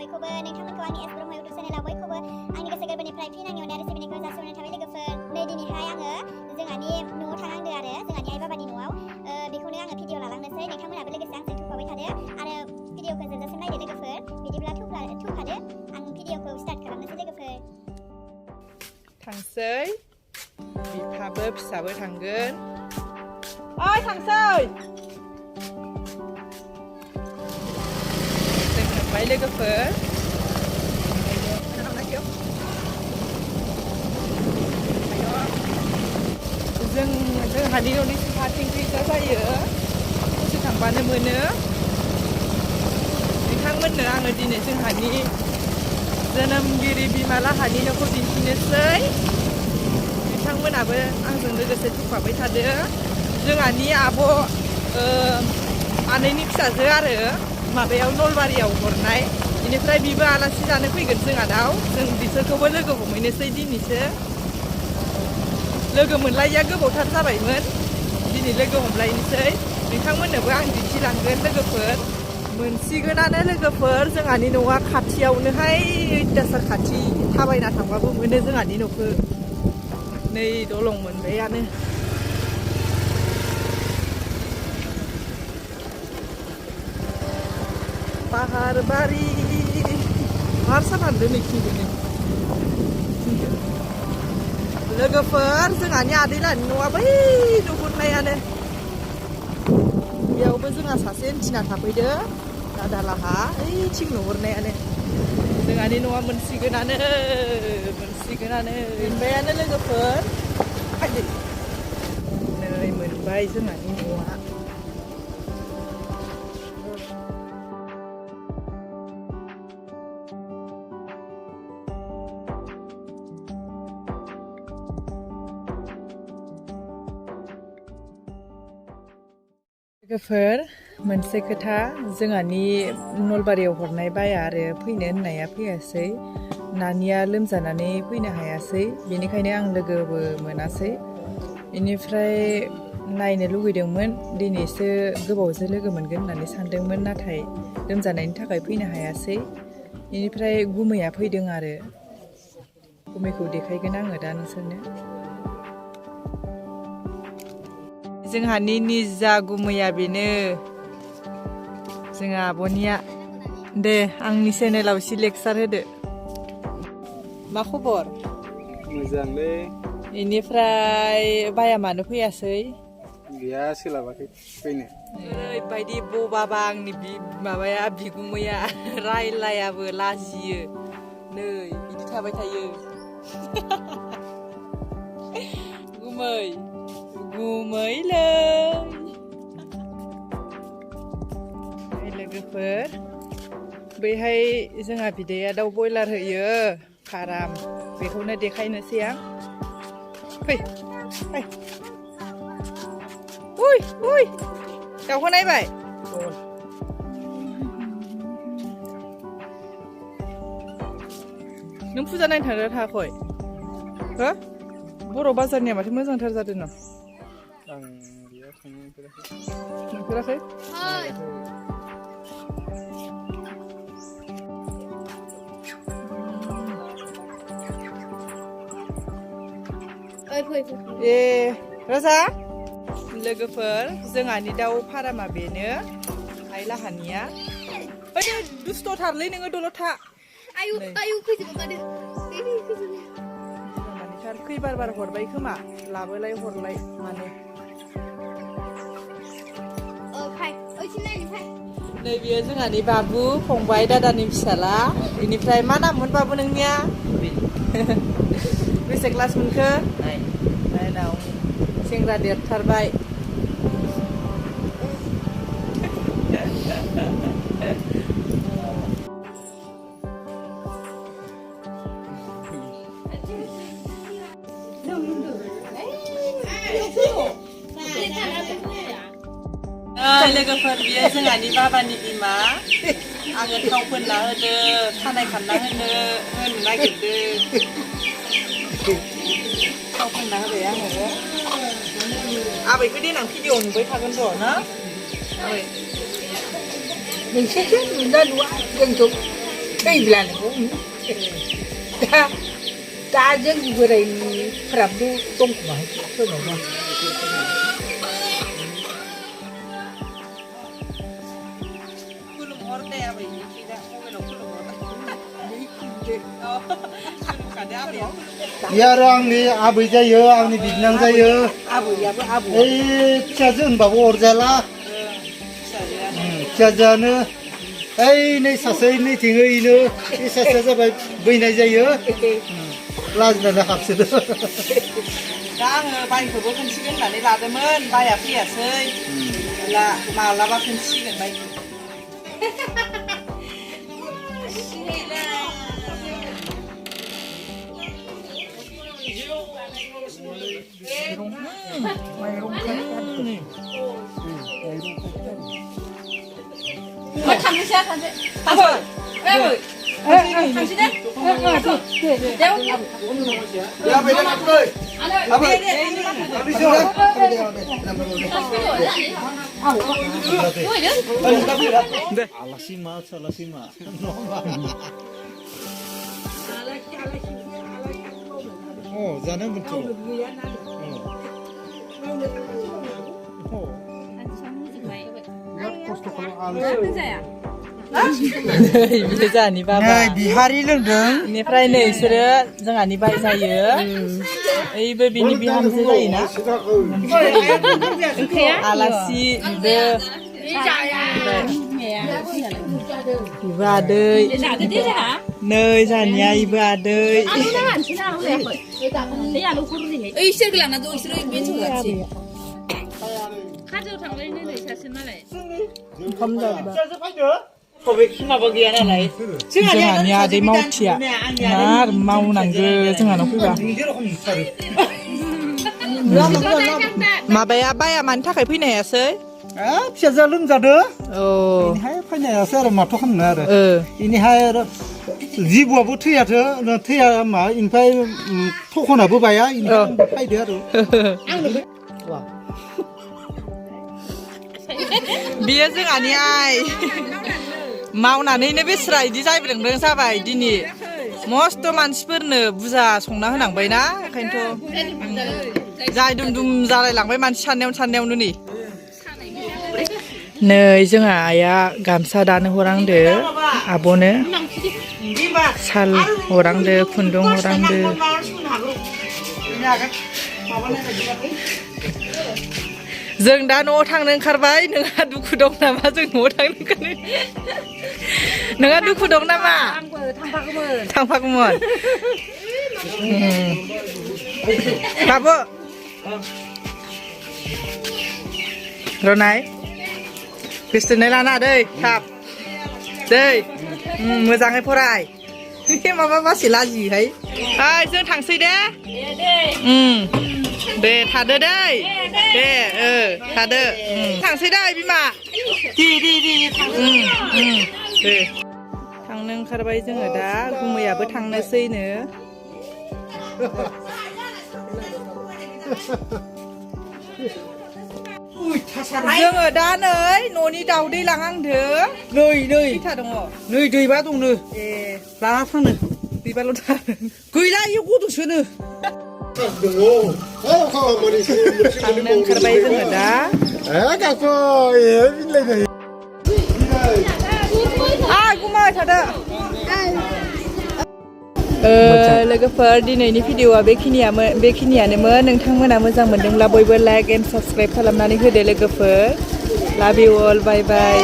बयखौबो नोंथांमोनखौ आंनि S Brahma YouTube चेनेलाव बयखौबो आंनि गोसो गोरबोनिफ्राय फिन आंनि अननाय आरो सिबिनायखौ जासिहरनाय थाबाय लोगोफोर। नै दिनैहाय आङो जोंहानि न'आव थानांदो आरो जोंहानि आइ बाबानि न'आव बेखौनो आङो भिडिअ लालांनोसै नोंथांमोनाबो लोगोसे आंजों थुफाबाय थादो आरो भिडिअखौ जोबजासिम नायदो लोगोफोर। बिदिब्ला थुफादो आं भिडिअखौ स्टार्ट खालामनोसै लोगोफोर। थांसै बिफाबो फिसाबो थांगोन। ओइ थांसै जों थांबाय लोगोफोर। जोंहानि न'नि साहाथिं फैसा जायो ससे थांबानो मोनो। नोंथांमोननो आङो दिनै जोंहानि जोनोमगिरि बिमा लाहानि न'खौ दिन्थिनोसै। नोंथांमोनाबो आंजों लोगोसे थुफाबाय थादो। जोंहानि आब' आनैनि फिसाजो आरो माबायाव नलबारियाव हरनाय। बेनिफ्राय बिबो आलासि जानो फैगोन जोंहानाव। जों बिसोरखौबो लोगो हमहैनोसै दिनैसो। लोगो मोनलायिया गोबावथार जाबायमोन। दिनै लोगो हमलायनोसै। नोंथांमोननोबो आं दिन्थिलांगोन लोगोफोर। मोनसिगोनानो लोगोफोर। जोंहानि न'आ खाथियावनोहाय अयथासार खाथि। थाबायना थांबाबो मोनो जोंहानि न'खौ। नै दलं मोनबायानो। पाहार बारि हारसा थांदों नैथिंबो लोगोफोर। जोंहानि आदैलानि न'आ बै नुहुरनायानो। बेयावबो जोंहा सासे एन्टिना थाफैदो दादालाहा ओइथिं नुहुरनायानो। जोंहानि न'आ मोनसिगोनानो मोनबायानो लोगोफोर। नै मोनबाय जोंहानि न'आ। लोगोफोर मोनसे खोथा, जोंहानि नलबारियाव हरनाय बाया आरो फैनो होननाया फैयासै। नानिया लोमजानानै फैनो हायासै। बेनिखायनो आं लोगोबो मोनासै। बेनिफ्राय नायनो लुगैदोंमोन। दिनैसो गोबावजों लोगो मोनगोन होननानै सानदोंमोन। नाथाय लोमजानायनि थाखाय फैनो हायासै। बेनिफ्राय गुमैया फैदों आरो गुमैखौ देखायगोन आङो दा नोंसोरनो। जोंहानि निजा गुमैया बेनो जोंहा आब'निया। दे आंनि चेनेलाव एसे लेक्सार होदो। मा खबर? मोजांलै। बेनिफ्राय बाया मानो फैयासै? गैया सोलाबाखै फैनो। ओरैबायदि बबाबा आंनि माबाया बिगुमैया रायलायाबो लाजियो। नै बिदि थाबाय थायो। गुमैलै लोगोफोर। बैहाय जोंहा बिदाया दाउ बयलार होयो फाराम। बेखौनो देखायनोसै आं। फै फै। उइ दाउखौ नायबाय? नों फुजा नायनो थांदोंना थाङाखै? हो? बर' बाजारनिया माथो मोजांथार जादों न'? आं गैया थांनो मोनफेराखै। नुफेराखै? ए राजा लोगोफोर, जोंहानि दाउ फारामा बेनो आइ लाहानिया। ओइ दुस्थ'थारलै नोङो दलद था। खैबार हरबाय खोमा लाबोलाय हरलाय माने। नै बियो जोंहानि बाबु फंबाय दादानि फिसाला। बेनिफ्राय मा नाममोन बाबु नोंनिया? बेसे क्लास मोनखो? 9 सेंग्रा देरथारबाय। लोगोफोर, बियो जोंहानि बाबानि बिमा। आङो थाव फोनना होदो, खानाय खानना होनो नागिरदों। थाव फोनना होबाय आङो। आबैखौ देनां भिडिअ नुबाय थागोन र' ना आबै? नोंसोरसो नुना नुवा जोंखौ। थैब्लानो दा जों बोरायनिफ्राबो दंखोमा सोरनावबा आरो आंनि आबै जायो आंनि बिबनां जायो आबैयाबो आबौ ओइ फिसाजो होनबाबो अरजाला फिसाजोआनो ओइ नै सासे नैथिं ओइनो बे सासेया जाबाय बैनाय जायो लाजिनानै हाबसोदो दा आङो बाइकखौबो खोनसिगोन होननानै लादोंमोन बाया फैयासै मालाबा खोनसिगोन बाइकखौ आलासि मा जानो मोनथियो खस्थ' बियो जोंहानि बाबा बिहारि लोंदों बेनिफ्राय नै बिसोरो जोंहानि बाय जायो ओइबो बिनि बिहामजो जायोना आलासि बिबो आदै नै जोंहानिया इबो आदै इसोरखौ लाना दं इसोरो बेनो संगासि खाजोआव थांलायनो नै सासे मालाय ओंखाम जाबा माबा गैया नालाय जोंहानि आदै मावथिया मार मावनांगो जोंहानाव फैबा माबाया बाया मानि थाखाय फैनो हायासै फिसाजोआ लोमजादो औ बेनिहाय फैनो हायासै आरो माथो खालामनो आरो बेनिहाय आरो जिबुआबो थैया मा इनिफ्राय थखनाबो बाया इनिफ्राय फैदो आरो बियो जोंहानि आइ मावनानैनो बेस्रा इदि जायब्रेंब्रें जाबाय दिनै मस्थ' मानसिफोरनो बुरजा संना होनांबायना ओंखायनोथ' जाय दुम जालायलांबाय मानसि साननायावनो नै जोंहा आइया गामसा दानो हरांदो आब'नो साल हरांदो खुन्दुं हरांदो जों दा न'आव थांनो ओंखारबाय नोंहा दुखु दं नामा जों न'आव थांनो ओंखारनो नोंहा दुखु दं नामा आंबो थांफागौमोन बाबु रनाय गोसोथोनाय लाना दै थाब दै मोजाङै फराय माबा बासि लाजियोहाय ओइ जों थांसै दे दे थादो दै दे थादो थांसै दै बिमा दे थांनो ओंखारबाय जोङो दा गुमैयाबो थांनोसैनो जोङो दा नै न'नि दाउदै लांहांदो नै था दङ नै दैबा दंनो ए लाना थांनो दैबाल' दा गैला इयो गदोंसोनो थांनो ओंखारबाय जोङो दा गुमाय थादो लोगोफोर दिनैनि भिडिअआ बेखिनियानोमोन नोंथांमोना मोजां मोनदोंब्ला बयबो लाइक एन्ड साबस्क्राइब खालामनानै होदो लोगोफोर लाभ इउ अल बाय बाय